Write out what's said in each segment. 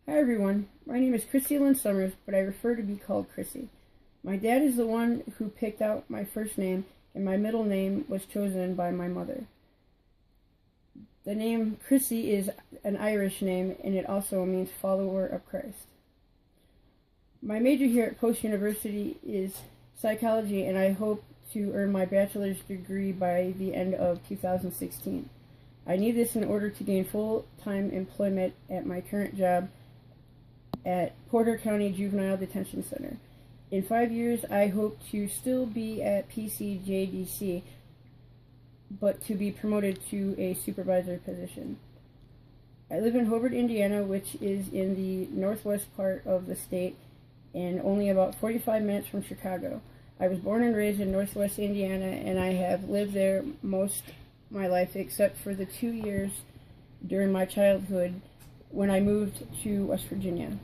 Hi everyone, my name is Chrissy Lynn Summers, but I prefer to be called Chrissy. My dad is the one who picked out my first name, and my middle name was chosen by my mother. The name Chrissy is an Irish name, and it also means follower of Christ. My major here at Post University is psychology, and I hope to earn my bachelor's degree by the end of 2016. I need this in order to gain full-time employment at my current job at Porter County Juvenile Detention Center. In 5 years, I hope to still be at PCJDC, but to be promoted to a supervisor position. I live in Hobart, Indiana, which is in the northwest part of the state and only about 45 minutes from Chicago. I was born and raised in northwest Indiana, and I have lived there most of my life except for the 2 years during my childhood when I moved to West Virginia.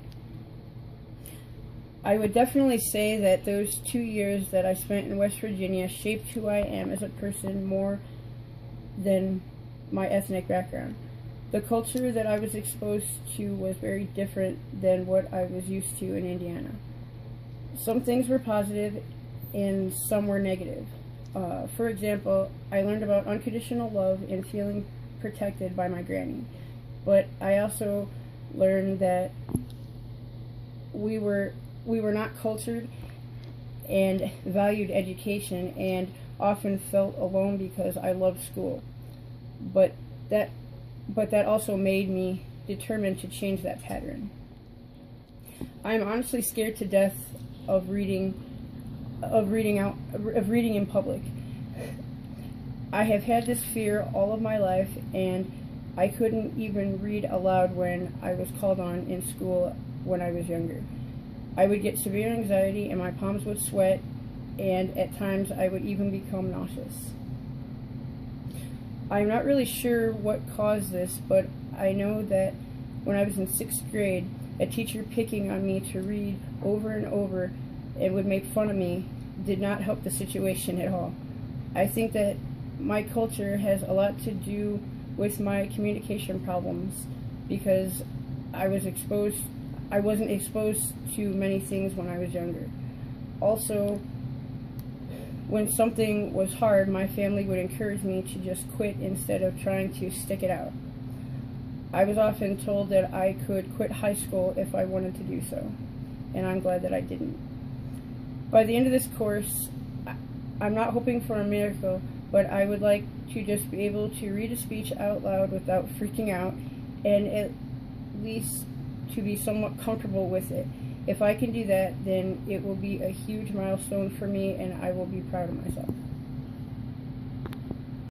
I would definitely say that those 2 years that I spent in West Virginia shaped who I am as a person more than my ethnic background. The culture that I was exposed to was very different than what I was used to in Indiana. Some things were positive and some were negative. For example, I learned about unconditional love and feeling protected by my granny. But I also learned that we were not cultured and valued education, and often felt alone because I loved school. But that also made me determined to change that pattern. I'm honestly scared to death of reading in public. I have had this fear all of my life, and I couldn't even read aloud when I was called on in school when I was younger. I would get severe anxiety and my palms would sweat, and at times I would even become nauseous. I'm not really sure what caused this, but I know that when I was in 6th grade, a teacher picking on me to read over and over and would make fun of me did not help the situation at all. I think that my culture has a lot to do with my communication problems because I wasn't exposed to many things when I was younger. Also, when something was hard, my family would encourage me to just quit instead of trying to stick it out. I was often told that I could quit high school if I wanted to do so, and I'm glad that I didn't. By the end of this course, I'm not hoping for a miracle, but I would like to just be able to read a speech out loud without freaking out, and at least to be somewhat comfortable with it. If I can do that, then it will be a huge milestone for me, and I will be proud of myself.